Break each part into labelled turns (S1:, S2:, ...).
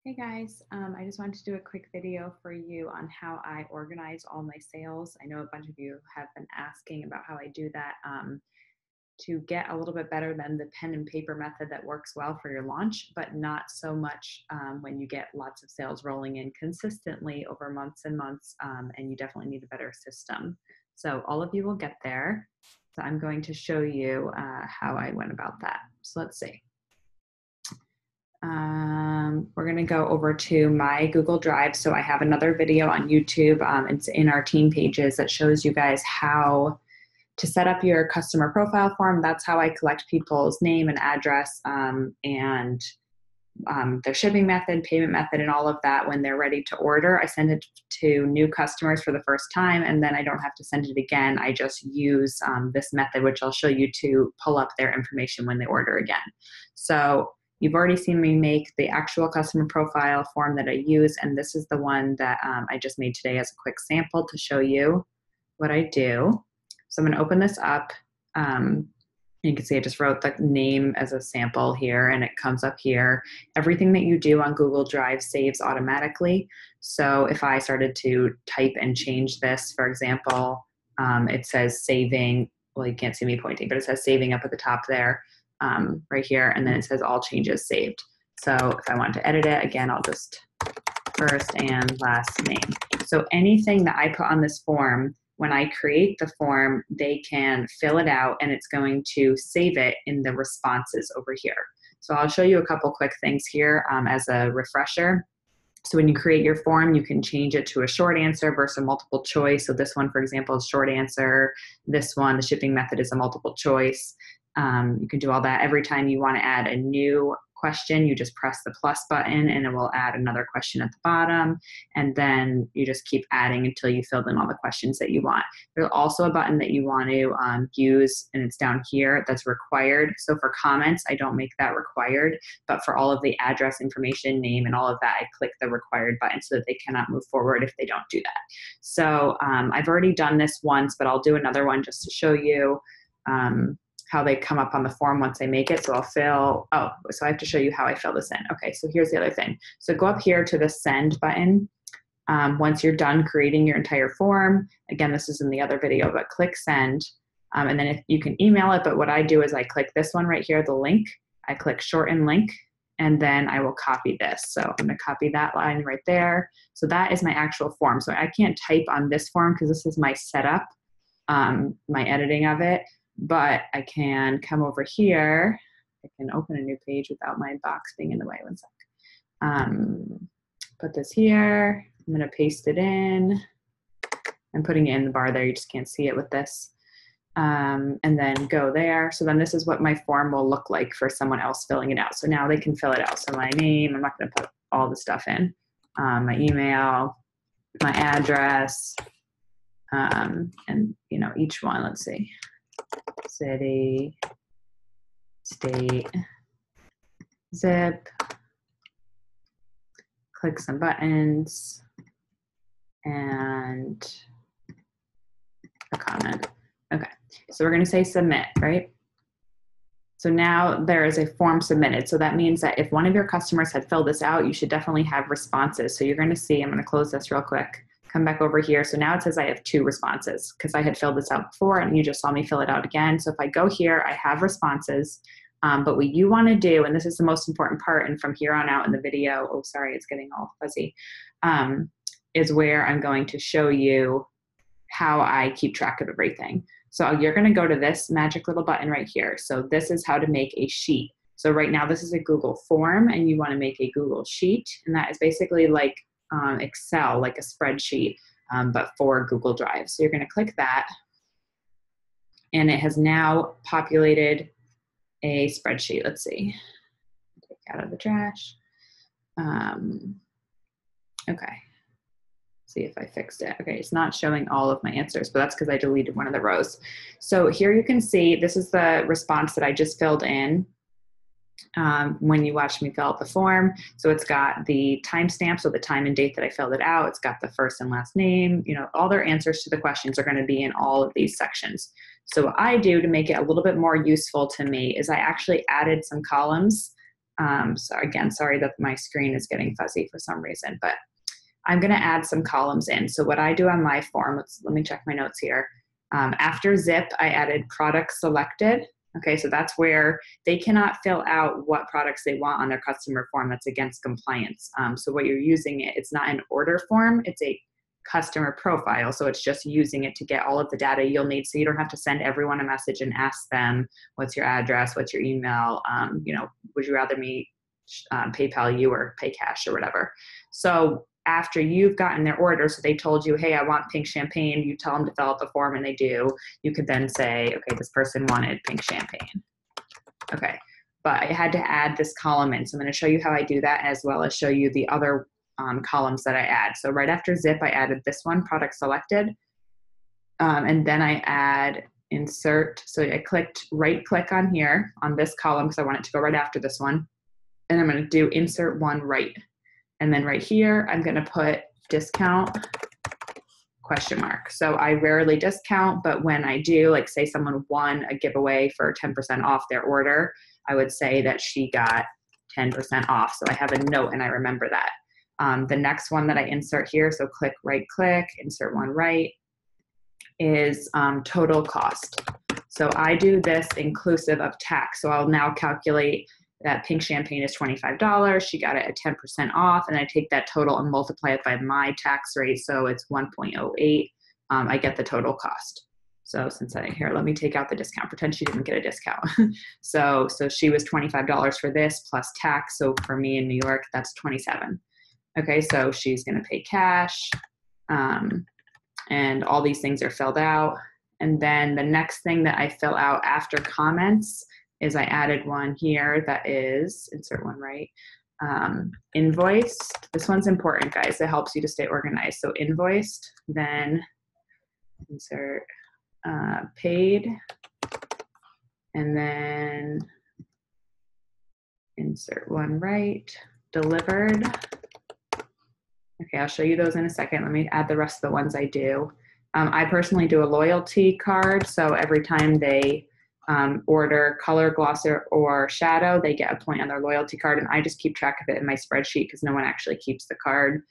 S1: Hey guys, I just wanted to do a quick video for you on how I organize all my sales. I know a bunch of you have been asking about how I do that to get a little bit better than the pen and paper method that works well for your launch, but not so much when you get lots of sales rolling in consistently over months and months, and you definitely need a better system. So all of you will get there. So I'm going to show you how I went about that. So let's see. We're going to go over to my Google Drive. So I have another video on YouTube. It's in our team pages that shows you guys how to set up your customer profile form. That's how I collect people's name and address and their shipping method, payment method, and all of that. When they're ready to order, I send it to new customers for the first time, and then I don't have to send it again. I just use this method, which I'll show you, to pull up their information when they order again. So you've already seen me make the actual customer profile form that I use, and this is the one that I just made today as a quick sample to show you what I do. So I'm going to open this up. You can see I just wrote the name as a sample here, and it comes up here. Everything that you do on Google Drive saves automatically. So if I started to type and change this, for example, it says saving. Well, you can't see me pointing, but it says saving up at the top there. Right here, and then it says all changes saved. So if I want to edit it, again, I'll just first and last name. So anything that I put on this form, when I create the form, they can fill it out, and it's going to save it in the responses over here. So I'll show you a couple quick things here as a refresher. So when you create your form, you can change it to a short answer versus a multiple choice. So this one, for example, is short answer. This one, the shipping method, is a multiple choice. You can do all that. Every time you want to add a new question, you just press the plus button, and it will add another question at the bottom. And then you just keep adding until you fill in all the questions that you want. There's also a button that you want to use, and it's down here, that's required. So for comments, I don't make that required, but for all of the address information, name, and all of that, I click the required button so that they cannot move forward if they don't do that. So I've already done this once, but I'll do another one just to show you how they come up on the form once I make it. So I'll fill, so I have to show you how I fill this in. Okay, so here's the other thing. So go up here to the send button. Once you're done creating your entire form, again, this is in the other video, but click send. And then if you can email it, but what I do is I click this one right here, the link. I click shorten link, and then I will copy this. So I'm gonna copy that line right there. So that is my actual form. So I can't type on this form because this is my setup, my editing of it. But I can come over here. I can open a new page without my box being in the way. One sec. Put this here. I'm going to paste it in. I'm putting it in the bar there. You just can't see it with this. And then go there. So then this is what my form will look like for someone else filling it out. So now they can fill it out. So my name, I'm not going to put all the stuff in. My email, my address, and each one, let's see. City, state, zip, click some buttons, and a comment. Okay, so we're going to say submit, right? So now there is a form submitted. So that means that if one of your customers had filled this out, you should definitely have responses. So you're going to see, I'm going to close this real quick. Come back over here. So now it says I have 2 responses because I had filled this out before and you just saw me fill it out again. So if I go here, I have responses. But what you want to do, and this is the most important part, and from here on out in the video, oh, sorry, it's getting all fuzzy, is where I'm going to show you how I keep track of everything. So you're going to go to this magic little button right here. So this is how to make a sheet. So right now this is a Google form and you want to make a Google sheet. And that is basically like Excel, like a spreadsheet, but for Google Drive. So you're going to click that, and it has now populated a spreadsheet. Let's see. Take out of the trash. Okay. See if I fixed it. Okay, it's not showing all of my answers, but that's because I deleted one of the rows. So here you can see this is the response that I just filled in. When you watch me fill out the form. So it's got the timestamp, so the time and date that I filled it out. It's got the first and last name. All their answers to the questions are going to be in all of these sections. So what I do to make it a little bit more useful to me is I actually added some columns So again, sorry that my screen is getting fuzzy for some reason, but I'm going to add some columns in. So what I do on my form, let me check my notes here. After zip, I added product selected. Okay, so that's where they cannot fill out what products they want on their customer form. That's against compliance. So what you're using it's not an order form, it's a customer profile. So it's just using it to get all of the data you'll need. So you don't have to send everyone a message and ask them, what's your address, what's your email, would you rather me PayPal you or pay cash or whatever. So after you've gotten their order, so they told you, hey, I want pink champagne, you tell them to fill out the form and they do, you could then say, okay, this person wanted pink champagne. Okay, but I had to add this column in. So I'm going to show you how I do that, as well as show you the other columns that I add. So right after zip, I added this one, product selected. And then I add insert. So I right click on here on this column because I want it to go right after this one. And I'm going to do insert one right. And then right here, I'm going to put discount ? So I rarely discount, but when I do, like say someone won a giveaway for 10% off their order, I would say that she got 10% off. So I have a note and I remember that. The next one that I insert here, so right click, insert one right, is total cost. So I do this inclusive of tax. So I'll now calculate that pink champagne is $25. She got it at 10% off, and I take that total and multiply it by my tax rate. So it's 1.08. I get the total cost. So since let me take out the discount. Pretend she didn't get a discount. So she was $25 for this plus tax. So for me in New York, that's $27. Okay, so she's going to pay cash, and all these things are filled out. And then the next thing that I fill out after comments is I added one here that is, insert one right, invoiced. This one's important, guys. It helps you to stay organized. So invoiced, then insert paid, and then insert one right, delivered. Okay, I'll show you those in a second. Let me add the rest of the ones I do. I personally do a loyalty card. So every time they order color, gloss, or shadow, they get a point on their loyalty card, and I just keep track of it in my spreadsheet because no one actually keeps the card,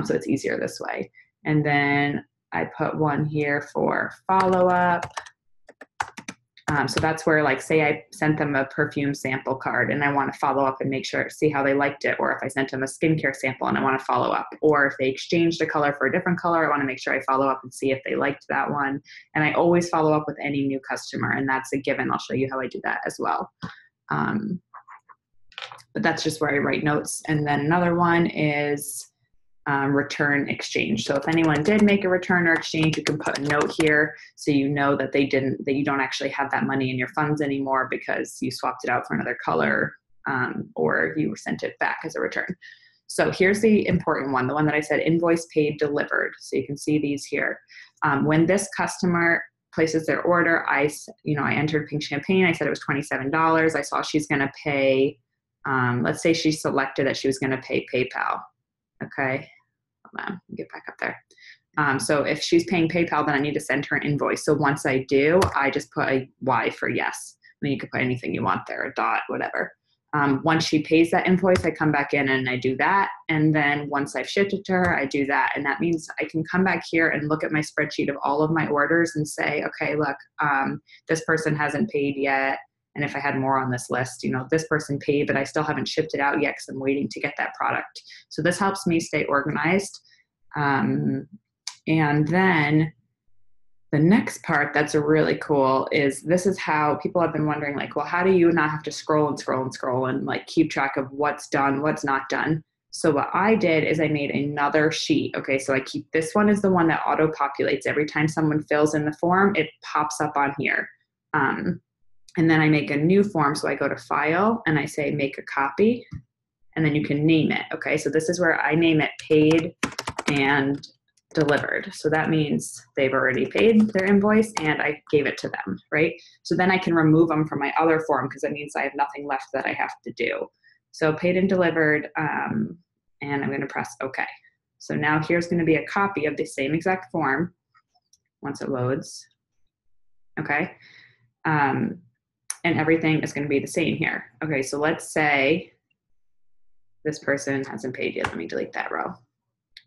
S1: so it's easier this way. And then I put one here for follow-up. So that's where, like, say I sent them a perfume sample card and I want to follow up and make sure, see how they liked it, or if I sent them a skincare sample and I want to follow up, or if they exchanged a color for a different color, I want to make sure I follow up and see if they liked that one. And I always follow up with any new customer, and that's a given. I'll show you how I do that as well. But that's just where I write notes. And then another one is return exchange. So if anyone did make a return or exchange, you can put a note here so you know that they didn't, that you don't actually have that money in your funds anymore because you swapped it out for another color, or you sent it back as a return. So here's the important one, the one that I said invoice paid delivered. So you can see these here. When this customer places their order, I entered pink champagne. I said it was $27. I saw she's going to pay, let's say she selected that she was going to pay PayPal. Okay, hold on, get back up there. So if she's paying PayPal, then I need to send her an invoice. So once I do, I just put a Y for yes. I mean, you could put anything you want there, a dot, whatever. Once she pays that invoice, I come back in and I do that. And then once I've shipped it to her, I do that. And that means I can come back here and look at my spreadsheet of all of my orders and say, okay, look, this person hasn't paid yet. And if I had more on this list, this person paid, but I still haven't shipped it out yet because I'm waiting to get that product. So this helps me stay organized. And then the next part that's really cool is this is how people have been wondering, like, well, how do you not have to scroll and like keep track of what's done, what's not done? So what I did is I made another sheet. Okay, so I keep this one is the one that auto populates. Every time someone fills in the form, it pops up on here. And then I make a new form. So I go to file and I say make a copy, and then you can name it. Okay, so this is where I name it paid and delivered. So that means they've already paid their invoice and I gave it to them, right? So then I can remove them from my other form because that means I have nothing left that I have to do. So paid and delivered, and I'm going to press OK. So now here's going to be a copy of the same exact form once it loads. Okay. And everything is going to be the same here. Okay, so let's say this person hasn't paid yet. Let me delete that row.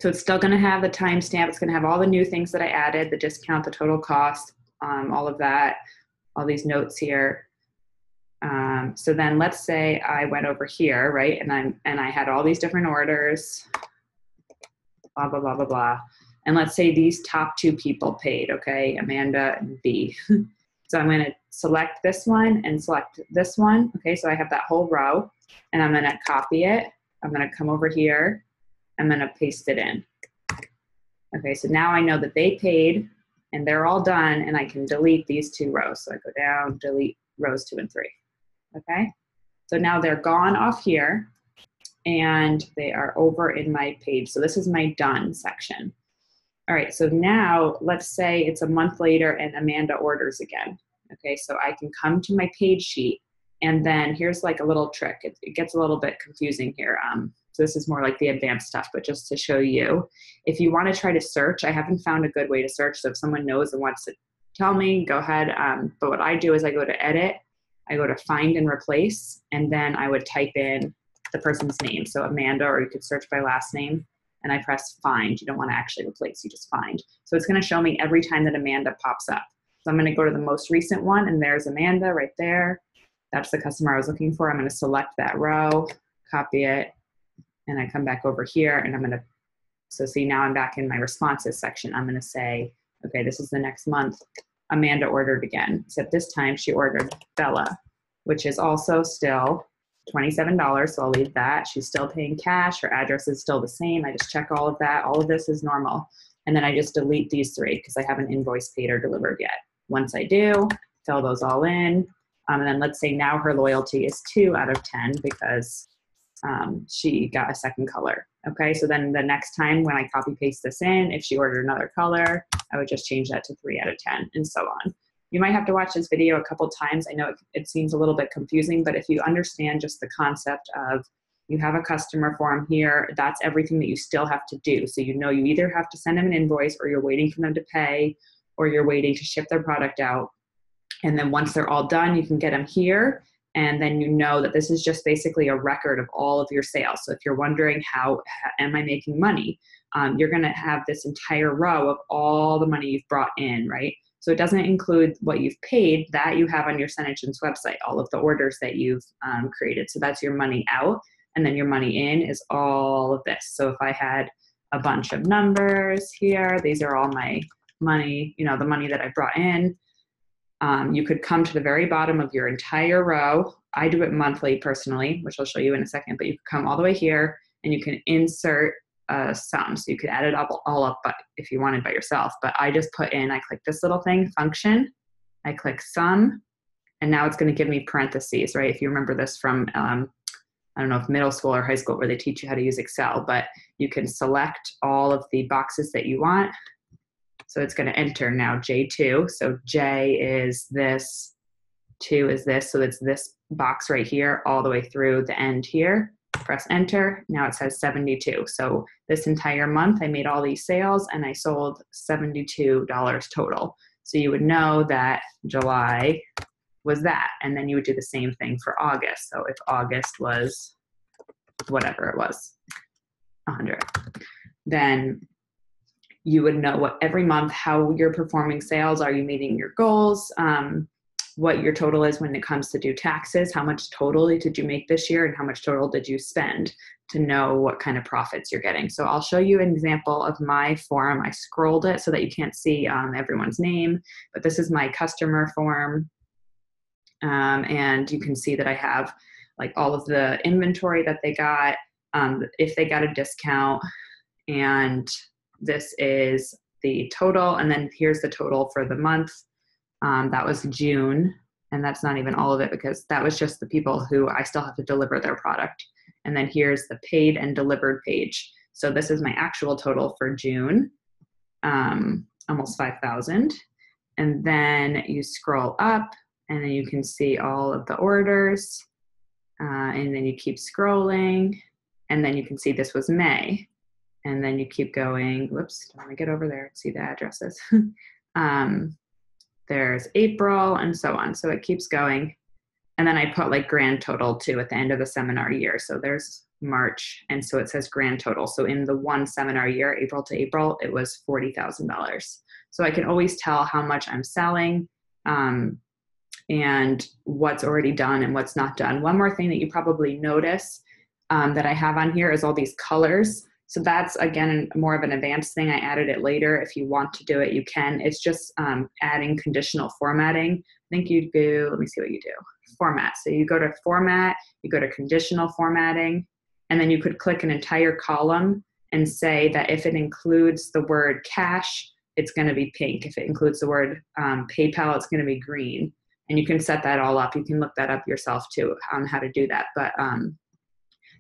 S1: So it's still going to have the timestamp. It's going to have all the new things that I added, the discount, the total cost, all of that, all these notes here. So then let's say I went over here, right? And I had all these different orders, blah, blah, blah, blah, blah. And let's say these top 2 people paid, okay? Amanda and B. So I'm going to select this one and select this one. Okay, so I have that whole row, and I'm going to copy it. I'm going to come over here. I'm going to paste it in. Okay, so now I know that they paid and they're all done, and I can delete these 2 rows. So I go down, delete rows 2 and 3. Okay, so now they're gone off here and they are over in my page. So this is my done section. All right, so now let's say it's a month later and Amanda orders again. Okay, so I can come to my page sheet, and then here's like a little trick. It gets a little bit confusing here. So this is more like the advanced stuff, but just to show you, if you want to try to search, I haven't found a good way to search. So if someone knows and wants to tell me, go ahead. But what I do is I go to edit, I go to find and replace, and then I would type in the person's name. So Amanda, or you could search by last name, and I press find. You don't want to actually replace, you just find. So it's going to show me every time that Amanda pops up. So I'm going to go to the most recent one, and there's Amanda right there. That's the customer I was looking for. I'm going to select that row, copy it, and I come back over here, and I'm going to, so see, now I'm back in my responses section. I'm going to say, okay, this is the next month. Amanda ordered again, except this time she ordered Bella, which is also still $27, so I'll leave that. She's still paying cash. Her address is still the same. I just check all of that. All of this is normal. And then I just delete these 3 because I haven't invoiced, paid, or delivered yet. Once I do, fill those all in. And then let's say now her loyalty is 2 out of 10 because she got a second color. Okay, so then the next time when I copy paste this in, if she ordered another color, I would just change that to 3 out of 10 and so on. You might have to watch this video a couple times. I know it seems a little bit confusing, but if you understand just the concept of you have a customer form here, that's everything that you still have to do. So you know you either have to send them an invoice, or you're waiting for them to pay, or you're waiting to ship their product out. And then once they're all done, you can get them here. And then you know that this is just basically a record of all of your sales. So if you're wondering how am I making money, you're going to have this entire row of all the money you've brought in, right? So it doesn't include what you've paid, that you have on your SeneGence website, all of the orders that you've created. So that's your money out. And then your money in is all of this. So if I had a bunch of numbers here, these are all my money, you know, the money that I brought in. You could come to the very bottom of your entire row. I do it monthly personally, which I'll show you in a second, but you could come all the way here and you can insert sum. So you could add it up all up, but if you wanted by yourself, but I just put in, I click this little thing, function, I click sum, and now it's going to give me parentheses, right? If you remember this from, I don't know if middle school or high school where they teach you how to use Excel, but you can select all of the boxes that you want. So it's going to enter now J2. So J is this, 2 is this. So it's this box right here all the way through the end here. Press enter. Now it says 72. So this entire month I made all these sales and I sold $72 total. So you would know that July was that. And then you would do the same thing for August. So if August was whatever it was, 100, then you would know what every month, how you're performing sales. Are you meeting your goals? What your total is when it comes to do taxes, how much total did you make this year and how much total did you spend to know what kind of profits you're getting. So I'll show you an example of my form. I scrolled it so that you can't see everyone's name, but this is my customer form. And you can see that I have like all of the inventory that they got, if they got a discount, and this is the total. And then here's the total for the month. That was June, and that's not even all of it because that was just the people who I still have to deliver their product. And then here's the paid and delivered page. So this is my actual total for June, almost 5,000. And then you scroll up and then you can see all of the orders. And then you keep scrolling and then you can see this was May. And then you keep going, whoops, don't want to get over there and see the addresses. There's April and so on. So it keeps going. And then I put like grand total too at the end of the seminar year. So there's March. And so it says grand total. So in the one seminar year, April to April, it was $40,000. So I can always tell how much I'm selling, and what's already done and what's not done. One more thing that you probably notice that I have on here is all these colors. So that's, again, more of an advanced thing. I added it later. If you want to do it, you can. It's just adding conditional formatting. I think you do, let me see what you do. Format. So you go to format, you go to conditional formatting, and then you could click an entire column and say that if it includes the word cash, it's going to be pink. If it includes the word PayPal, it's going to be green. And you can set that all up. You can look that up yourself too on how to do that. But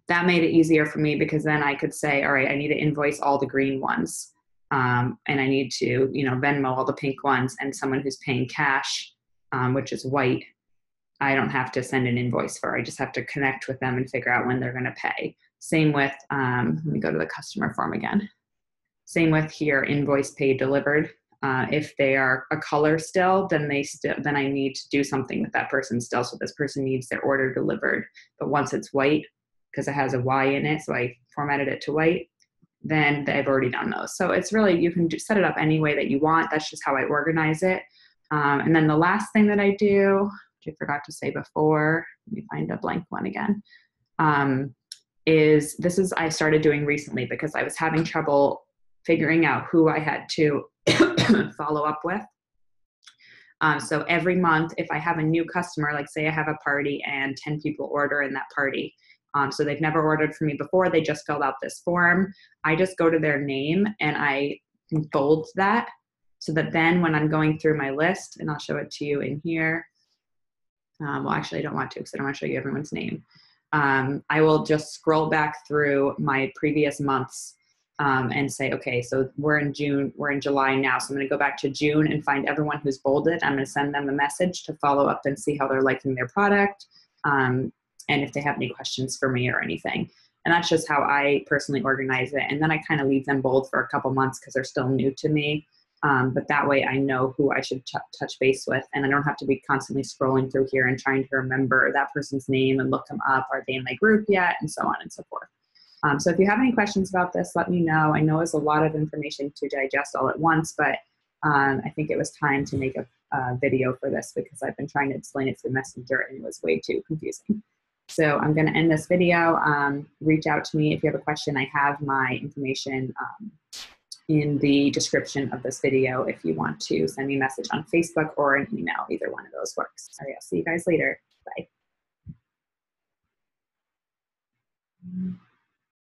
S1: that made it easier for me, because then I could say, all right, I need to invoice all the green ones. And I need to, Venmo all the pink ones, and someone who's paying cash, which is white, I don't have to send an invoice for. I just have to connect with them and figure out when they're going to pay. Same with, let me go to the customer form again. Same with here, invoice paid delivered. If they are a color still, then then I need to do something with that person still. So this person needs their order delivered. But once it's white, because it has a Y in it, so I formatted it to white, then I've already done those. So it's really, you can set it up any way that you want. That's just how I organize it. And then the last thing that I do, which I forgot to say before, let me find a blank one again, I started doing recently because I was having trouble figuring out who I had to follow up with. So every month, if I have a new customer, like say I have a party and 10 people order in that party, so they've never ordered from me before, they just filled out this form, I just go to their name and I bold that, so that then when I'm going through my list, and I'll show it to you in here, well, actually I don't want to, because I don't want to show you everyone's name. I will just scroll back through my previous months and say, okay, so we're in July now. So I'm going to go back to June and find everyone who's bolded. I'm going to send them a message to follow up and see how they're liking their product, and if they have any questions for me or anything. And that's just how I personally organize it. And then I kind of leave them bold for a couple months because they're still new to me. But that way I know who I should touch base with, and I don't have to be constantly scrolling through here and trying to remember that person's name and look them up. Are they in my group yet? And so on and so forth. So if you have any questions about this, let me know. I know it's a lot of information to digest all at once, but I think it was time to make a video for this, because I've been trying to explain it through Messenger and it was way too confusing. So I'm going to end this video. Reach out to me if you have a question. I have my information in the description of this video if you want to send me a message on Facebook or an email. Either one of those works. All right, I'll see you guys later. Bye.